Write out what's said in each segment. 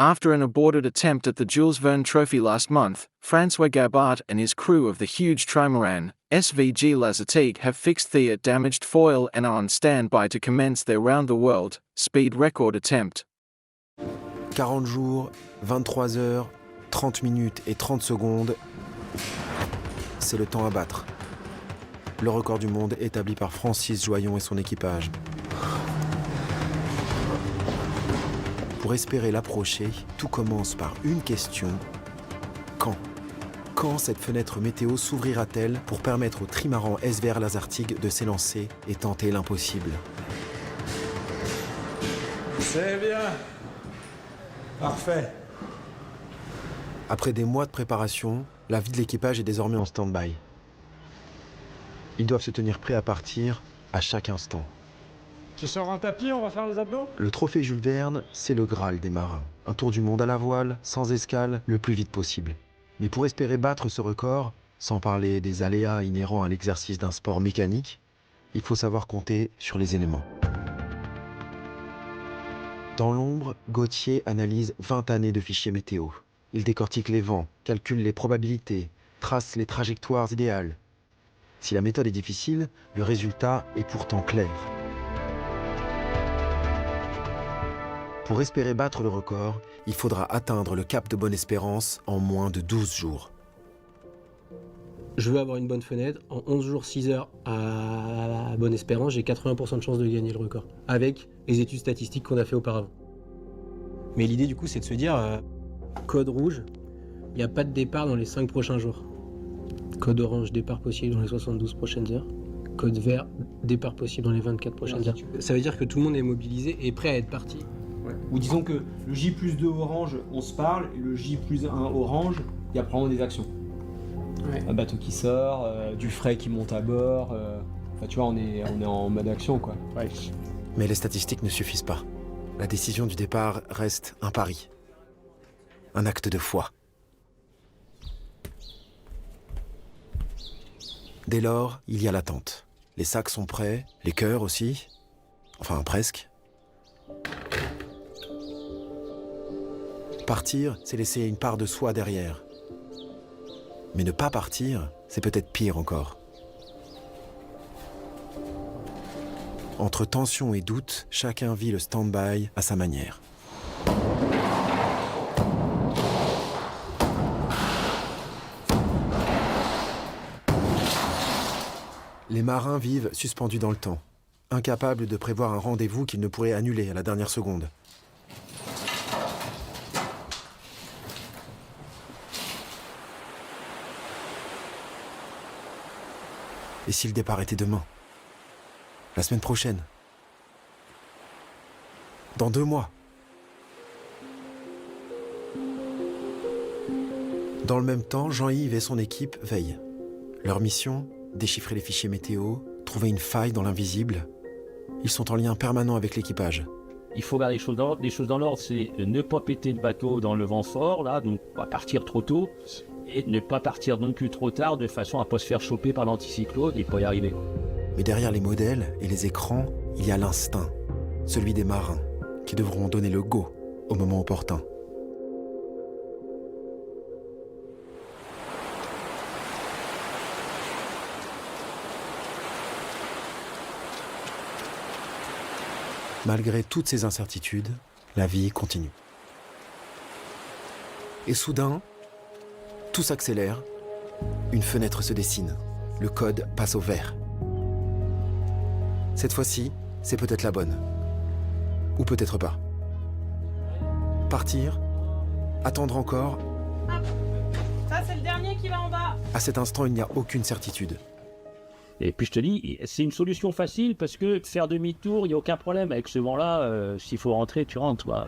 After an aborted attempt at the Jules Verne Trophy last month, François Gabart and his crew of the huge Trimaran SVR Lazartigue have fixed the damaged foil and are on standby to commence their round-the-world speed record attempt. 40 jours, 23 heures, 30 minutes et 30 secondes, c'est le temps à battre. Le record du monde établi par Francis Joyon et son équipage. Pour espérer l'approcher, tout commence par une question. Quand ? Quand cette fenêtre météo s'ouvrira-t-elle pour permettre au Trimaran SVR Lazartigue de s'élancer et tenter l'impossible ? C'est bien. Parfait. Après des mois de préparation, la vie de l'équipage est désormais en stand-by. Ils doivent se tenir prêts à partir à chaque instant. Tu sors un tapis, on va faire les abdos ? Le trophée Jules Verne, c'est le Graal des marins. Un tour du monde à la voile, sans escale, le plus vite possible. Mais pour espérer battre ce record, sans parler des aléas inhérents à l'exercice d'un sport mécanique, il faut savoir compter sur les éléments. Dans l'ombre, Gauthier analyse 20 années de fichiers météo. Il décortique les vents, calcule les probabilités, trace les trajectoires idéales. Si la méthode est difficile, le résultat est pourtant clair. Pour espérer battre le record, il faudra atteindre le cap de Bonne-Espérance en moins de 12 jours. Je veux avoir une bonne fenêtre. En 11 jours, 6 heures à Bonne-Espérance, j'ai 80% de chances de gagner le record, avec les études statistiques qu'on a fait auparavant. Mais l'idée, du coup, c'est de se dire, code rouge, il n'y a pas de départ dans les 5 prochains jours. Code orange, départ possible dans les 72 prochaines heures. Code vert, départ possible dans les 24 prochaines heures. Ça veut dire que tout le monde est mobilisé et prêt à être parti. Ouais. Ou disons que le J+2 orange, on se parle, et le J+1 orange, il y a probablement des actions. Ouais. Un bateau qui sort, du frais qui monte à bord, enfin tu vois, on est en mode action quoi. Ouais. Mais les statistiques ne suffisent pas. La décision du départ reste un pari. Un acte de foi. Dès lors, il y a l'attente. Les sacs sont prêts, les cœurs aussi. Enfin, presque. Partir, c'est laisser une part de soi derrière. Mais ne pas partir, c'est peut-être pire encore. Entre tension et doute, chacun vit le stand-by à sa manière. Les marins vivent suspendus dans le temps, incapables de prévoir un rendez-vous qu'ils ne pourraient annuler à la dernière seconde. Et si le départ était demain ? La semaine prochaine ? Dans 2 mois ? Dans le même temps, Jean-Yves et son équipe veillent. Leur mission ? Déchiffrer les fichiers météo, trouver une faille dans l'invisible. Ils sont en lien permanent avec l'équipage. Il faut garder les choses dans l'ordre, c'est ne pas péter le bateau dans le vent fort, là, donc pas partir trop tôt, et ne pas partir non plus trop tard, de façon à ne pas se faire choper par l'anticyclone et pas y arriver. Mais derrière les modèles et les écrans, il y a l'instinct, celui des marins, qui devront donner le go au moment opportun. Malgré toutes ces incertitudes, la vie continue. Et soudain, tout s'accélère, une fenêtre se dessine, le code passe au vert. Cette fois-ci, c'est peut-être la bonne. Ou peut-être pas. Partir, attendre encore. Ça, c'est le dernier qui va en bas. À cet instant, il n'y a aucune certitude. Et puis je te dis, c'est une solution facile parce que faire demi-tour, il n'y a aucun problème. Avec ce vent-là, s'il faut rentrer, tu rentres. Quoi.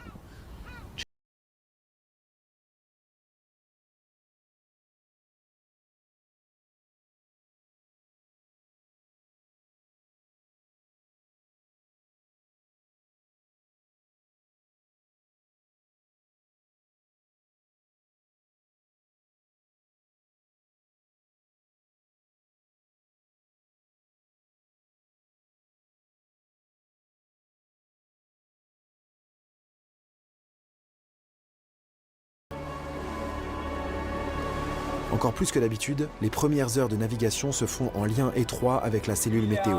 Encore plus que d'habitude, les premières heures de navigation se font en lien étroit avec la cellule météo.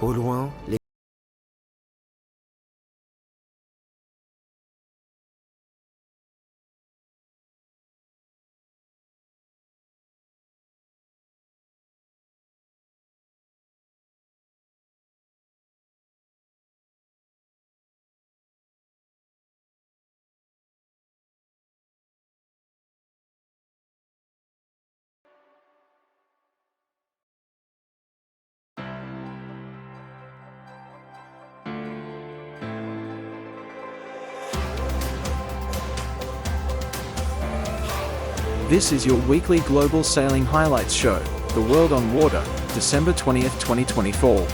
Au loin, les This is your weekly global sailing highlights show, The World on Water, December 20th, 2024.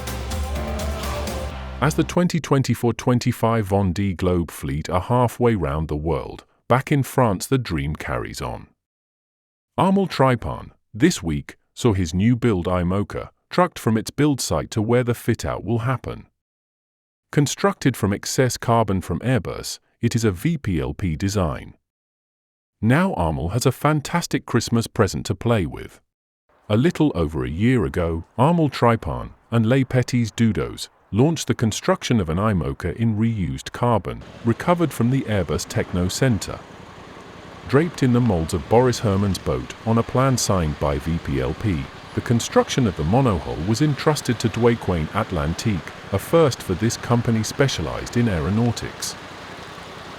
As the 2024-25 Vendee Globe fleet are halfway round the world, back in France the dream carries on. Armel Tripon, this week, saw his new build IMOCA trucked from its build site to where the fit-out will happen. Constructed from excess carbon from Airbus, it is a VPLP design. Now Armel has a fantastic Christmas present to play with. A little over a year ago, Armel Tripon and Les Petits Dodos launched the construction of an IMOCA in reused carbon, recovered from the Airbus Techno Centre. Draped in the moulds of Boris Herman's boat on a plan signed by VPLP, the construction of the monohull was entrusted to Duquesne Atlantique, a first for this company specialised in aeronautics.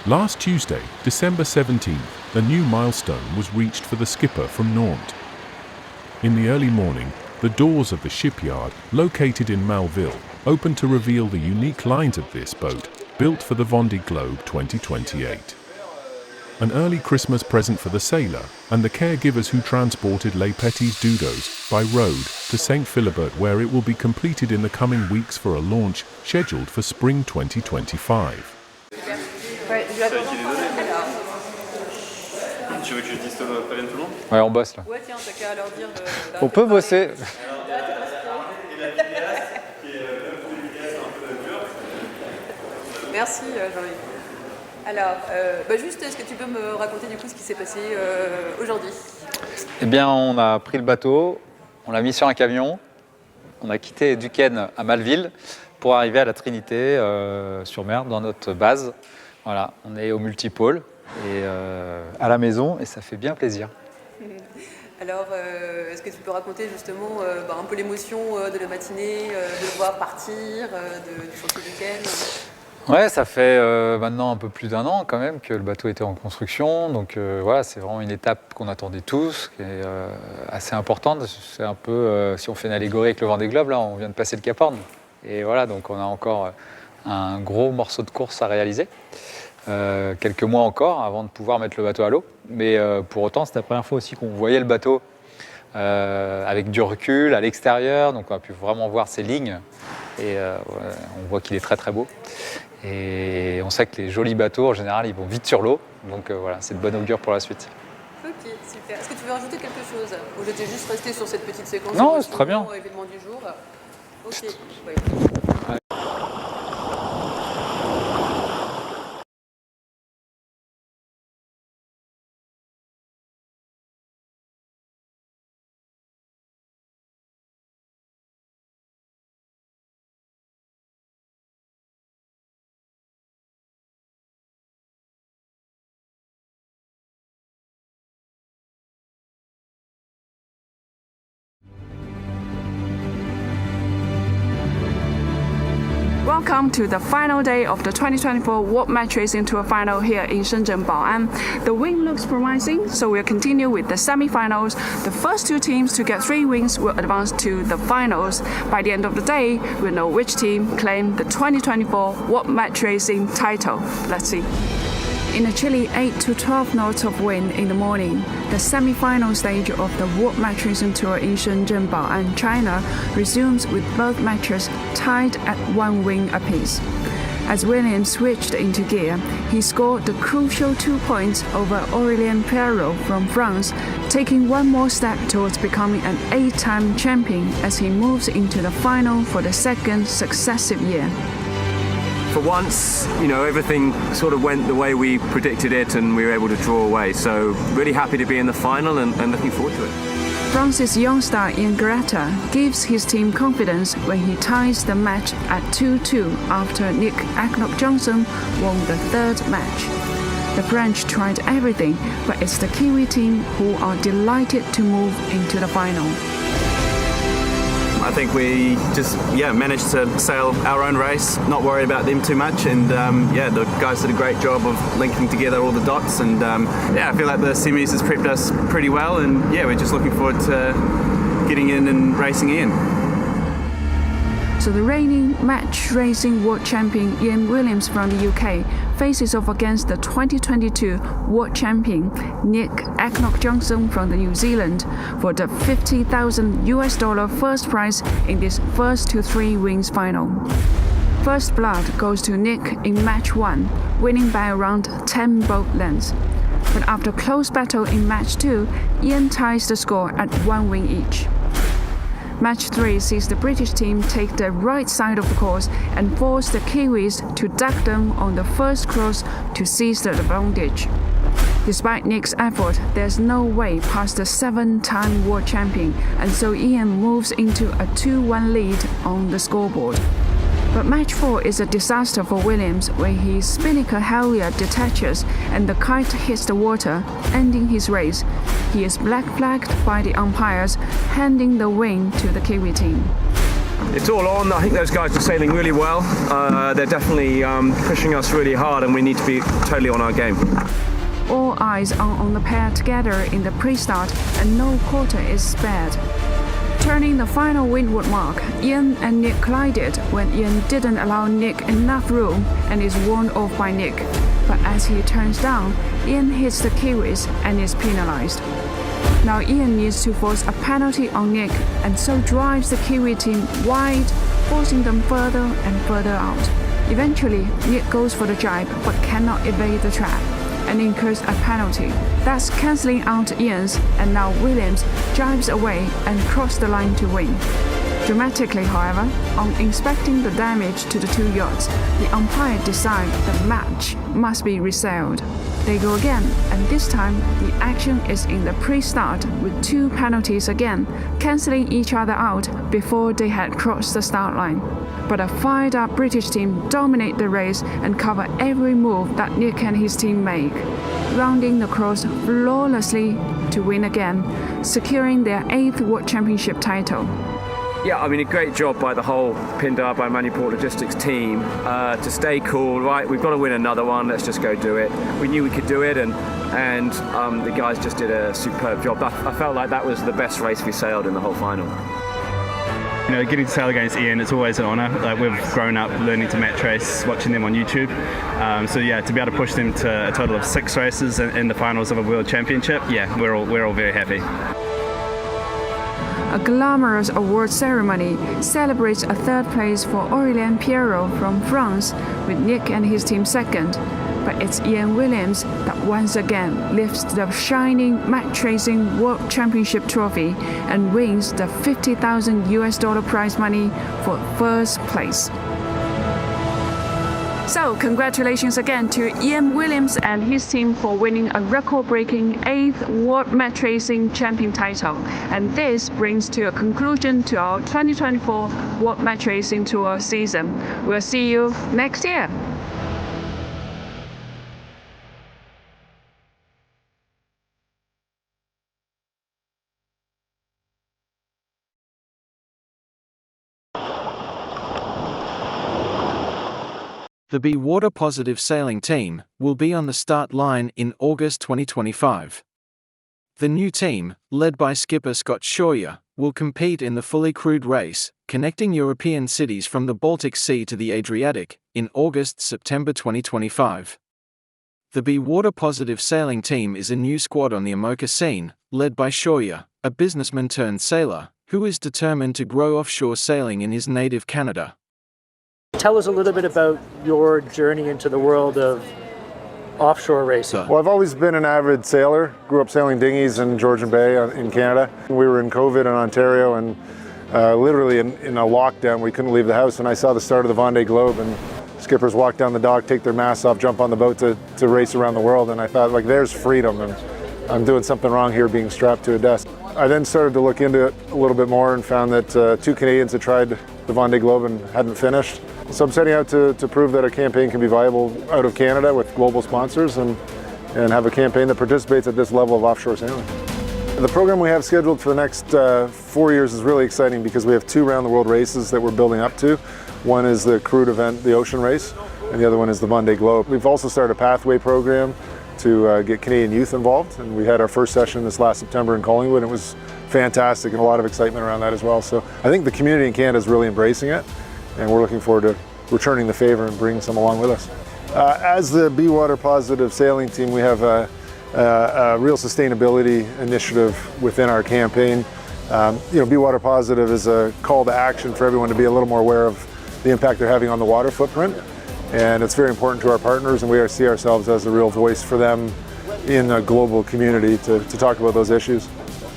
Last Tuesday, December 17th, a new milestone was reached for the skipper from Nantes. In the early morning, the doors of the shipyard, located in Malville, opened to reveal the unique lines of this boat, built for the Vendee Globe 2028. An early Christmas present for the sailor and the caregivers who transported Les Petits Dodos by road to St. Philibert, where it will be completed in the coming weeks for a launch scheduled for spring 2025. Tu veux que je dise prévienne tout le monde? Ouais, on bosse là. Ouais, tiens, t'as qu'à leur dire. On peut bosser. Merci Jean-Luc. Alors, juste, est-ce que tu peux me raconter du coup ce qui s'est passé aujourd'hui? Eh bien, on a pris le bateau, on l'a mis sur un camion, on a quitté Duquesne à Malville pour arriver à la Trinité sur mer dans notre base. Voilà, on est au multipôle et à la maison et ça fait bien plaisir. Alors, est-ce que tu peux raconter justement un peu l'émotion de la matinée, de le voir partir, du chantier Duquesne? Ouais, ça fait maintenant un peu plus d'un an quand même que le bateau était en construction. Donc voilà, c'est vraiment une étape qu'on attendait tous, qui est assez importante. C'est un peu, si on fait une allégorie avec le Vendée Globe, là, on vient de passer le Cap Horn. Et voilà, donc on a encore un gros morceau de course à réaliser. Quelques mois encore avant de pouvoir mettre le bateau à l'eau. Mais pour autant, c'était la première fois aussi qu'on voyait le bateau avec du recul à l'extérieur. Donc on a pu vraiment voir ses lignes. Et on voit qu'il est très très beau. Et on sait que les jolis bateaux, en général, ils vont vite sur l'eau. Donc voilà, c'est de bon augure pour la suite. Ok, super. Est-ce que tu veux rajouter quelque chose? Ou j'étais juste resté sur cette petite séquence? Non, c'est très bien. Événement du jour. Ok. Ouais. Welcome to the final day of the 2024 World Match Racing Tour final here in Shenzhen Bao'an. The wind looks promising, so we'll continue with the semi-finals. The first two teams to get 3 wins will advance to the finals. By the end of the day, we'll know which team claimed the 2024 World Match Racing title. Let's see. In a chilly 8 to 12 knots of wind in the morning, the semi-final stage of the World Match Racing Tour in Shenzhen Bao'an, China resumes with both matches tied at 1 win apiece. As Williams switched into gear, he scored the crucial 2 points over Aurélien Perrault from France, taking one more step towards becoming an 8-time champion as he moves into the final for the second successive year. for once, you know, everything sort of went the way we predicted it and we were able to draw away. So really happy to be in the final and looking forward to it. France's young star Ian Greta gives his team confidence when he ties the match at 2-2 after Nick Acknock-Johnson won the third match. The French tried everything, but it's the Kiwi team who are delighted to move into the final. I think we just managed to sail our own race, not worried about them too much, and the guys did a great job of linking together all the dots, and I feel like the semis has prepped us pretty well, and we're just looking forward to getting in and racing in. So the reigning match racing world champion Ian Williams from the UK faces off against the 2022 world champion Nick Acknock-Johnson from the New Zealand for the $50,000 first prize in this first to three wins final. First blood goes to Nick in match 1, winning by around 10 boat lengths. But after close battle in match 2, Ian ties the score at 1 win each. Match 3 sees the British team take the right side of the course and force the Kiwis to duck them on the first cross to seize the advantage. Despite Nick's effort, there's no way past the 7-time world champion, and so Ian moves into a 2-1 lead on the scoreboard. But match 4 is a disaster for Williams when his spinnaker halyard detaches and the kite hits the water, ending his race. He is black flagged by the umpires, handing the win to the Kiwi team. It's all on. I think those guys are sailing really well. They're definitely pushing us really hard, and we need to be totally on our game. All eyes are on the pair together in the pre-start, and no quarter is spared. Turning the final windward mark, Ian and Nick collided when Ian didn't allow Nick enough room and is warned off by Nick. But as he turns down, Ian hits the Kiwis and is penalized. Now Ian needs to force a penalty on Nick and so drives the Kiwi team wide, forcing them further and further out. Eventually, Nick goes for the jibe but cannot evade the trap and incurs a penalty, thus cancelling out Ian's, and now Williams jibes away and crosses the line to win. Dramatically, however, on inspecting the damage to the two yachts, the umpire decides the match must be resailed. They go again, and this time the action is in the pre-start with 2 penalties again, cancelling each other out before they had crossed the start line. But a fired-up British team dominate the race and cover every move that Nick and his team make, rounding the cross flawlessly to win again, securing their 8th World Championship title. Yeah, I mean, a great job by the whole Pindar by Manipur Logistics team to stay cool, right? We've got to win another one, let's just go do it. We knew we could do it, and the guys just did a superb job. I felt like that was the best race we sailed in the whole final. You know, getting to sail against Ian, it's always an honour. Like, we've grown up learning to match race, watching them on YouTube. So yeah, to be able to push them to a total of 6 races in the finals of a World Championship, yeah, we're all very happy. A glamorous award ceremony celebrates a 3rd place for Aurélien Pierrot from France, with Nick and his team 2nd. But it's Ian Williams that once again lifts the shining match racing World Championship trophy and wins the $50,000 prize money for 1st place. So, congratulations again to Ian Williams and his team for winning a record-breaking 8th World Match Racing Champion title. And this brings to a conclusion to our 2024 World Match Racing Tour season. We'll see you next year. The Be Water Positive sailing team will be on the start line in August 2025. The new team, led by skipper Scott Shawyer, will compete in the fully crewed race, connecting European cities from the Baltic Sea to the Adriatic, in August-September 2025. The Be Water Positive sailing team is a new squad on the IMOCA scene, led by Shawyer, a businessman turned sailor, who is determined to grow offshore sailing in his native Canada. Tell us a little bit about your journey into the world of offshore racing. Well, I've always been an avid sailor. Grew up sailing dinghies in Georgian Bay in Canada. We were in COVID in Ontario, and literally in a lockdown, we couldn't leave the house, and I saw the start of the Vendee Globe and skippers walk down the dock, take their masks off, jump on the boat to race around the world, and I thought, like, there's freedom, and I'm doing something wrong here being strapped to a desk. I then started to look into it a little bit more and found that 2 Canadians had tried the Vendee Globe and hadn't finished. So I'm setting out to prove that a campaign can be viable out of Canada with global sponsors and have a campaign that participates at this level of offshore sailing. The program we have scheduled for the next 4 years is really exciting because we have 2 round-the-world races that we're building up to. One is the crewed event, the Ocean Race, and the other one is the Vendee Globe. We've also started a pathway program to get Canadian youth involved, and we had our first session this last September in Collingwood. It was fantastic and a lot of excitement around that as well. So I think the community in Canada is really embracing it, and we're looking forward to returning the favor and bringing some along with us. As the Be Water Positive sailing team, we have a real sustainability initiative within our campaign. Be Water Positive is a call to action for everyone to be a little more aware of the impact they're having on the water footprint. And it's very important to our partners, and we see ourselves as a real voice for them in a global community to talk about those issues.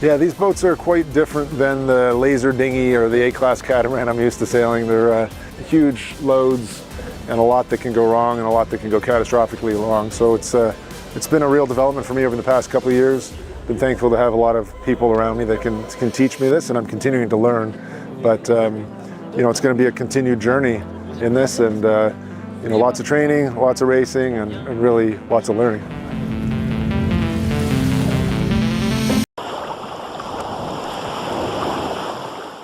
Yeah, these boats are quite different than the laser dinghy or the A-class catamaran I'm used to sailing. They're huge loads and a lot that can go wrong and a lot that can go catastrophically wrong. So it's been a real development for me over the past couple of years. Been thankful to have a lot of people around me that can teach me this, and I'm continuing to learn. But it's going to be a continued journey in this, and lots of training, lots of racing, and really lots of learning.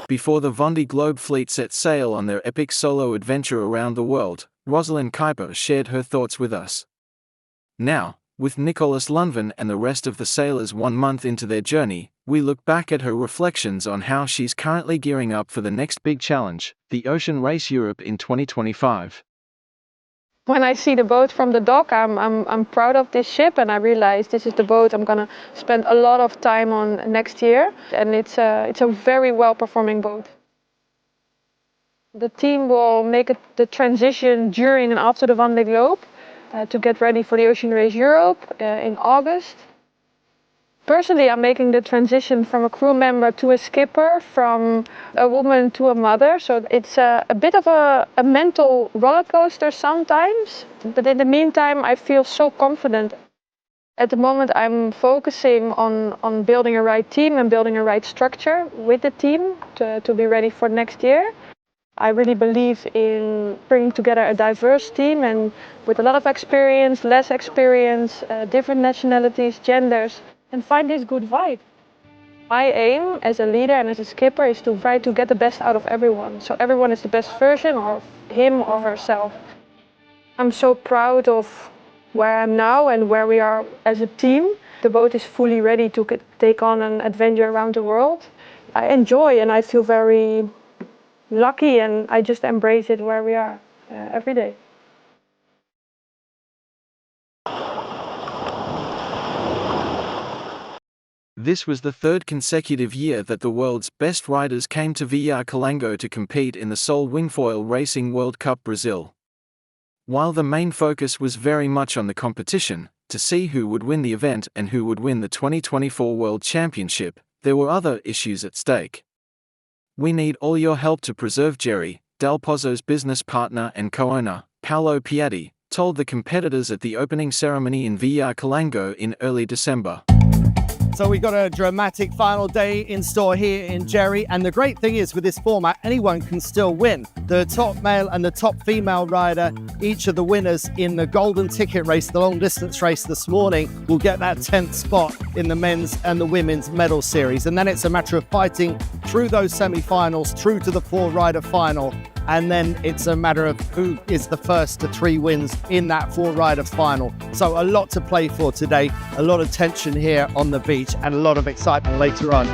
Before the Vendee Globe fleet set sail on their epic solo adventure around the world, Rosalin Kaiper shared her thoughts with us. Now, with Nicholas Lundven and the rest of the sailors 1 month into their journey, we look back at her reflections on how she's currently gearing up for the next big challenge, the Ocean Race Europe in 2025. When I see the boat from the dock, I'm proud of this ship, and I realize this is the boat I'm gonna spend a lot of time on next year, and it's a very well-performing boat. The team will make the transition during and after the Vendee Globe to get ready for the Ocean Race Europe in August. Personally, I'm making the transition from a crew member to a skipper, from a woman to a mother. So it's a bit of a mental roller coaster sometimes. But in the meantime, I feel so confident. At the moment, I'm focusing on building a right team and building a right structure with the team to be ready for next year. I really believe in bringing together a diverse team, and with a lot of experience, less experience, different nationalities, genders, and find this good vibe. My aim as a leader and as a skipper is to try to get the best out of everyone. So everyone is the best version of him or herself. I'm so proud of where I'm now and where we are as a team. The boat is fully ready to take on an adventure around the world. I enjoy and I feel very lucky, and I just embrace it where we are every day. This was the 3rd consecutive year that the world's best riders came to VR Calango to compete in the Sol Wingfoil Racing World Cup Brazil. While the main focus was very much on the competition, to see who would win the event and who would win the 2024 World Championship, there were other issues at stake. We need all your help to preserve Jerry, Del Pozzo's business partner and co-owner, Paolo Piatti, told the competitors at the opening ceremony in VR Calango in early December. So we've got a dramatic final day in store here in Jerry, and the great thing is with this format, anyone can still win. The top male and the top female rider, each of the winners in the golden ticket race, the long distance race this morning, will get that 10th spot in the men's and the women's medal series. And then it's a matter of fighting through those semi-finals, through to the 4-rider final. And then it's a matter of who is the first to 3 wins in that 4-rider final. So a lot to play for today, a lot of tension here on the beach, and a lot of excitement later on.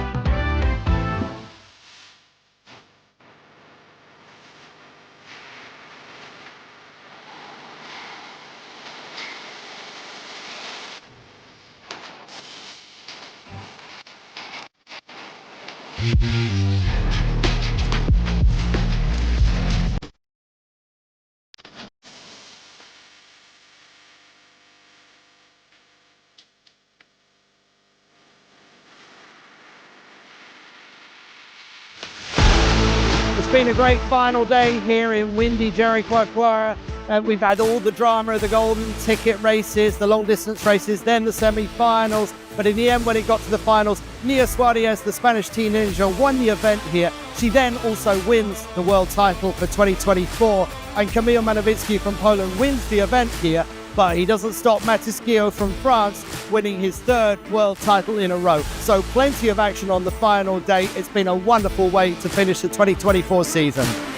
It's been a great final day here in windy Jericoacoara. We've had all the drama of the golden ticket races, the long distance races, then the semi-finals. But in the end, when it got to the finals, Nia Suarez, the Spanish teen ninja, won the event here. She then also wins the world title for 2024. And Kamil Manowicki from Poland wins the event here. But he doesn't stop Matisquio from France winning his third world title in a row. So plenty of action on the final day. It's been a wonderful way to finish the 2024 season.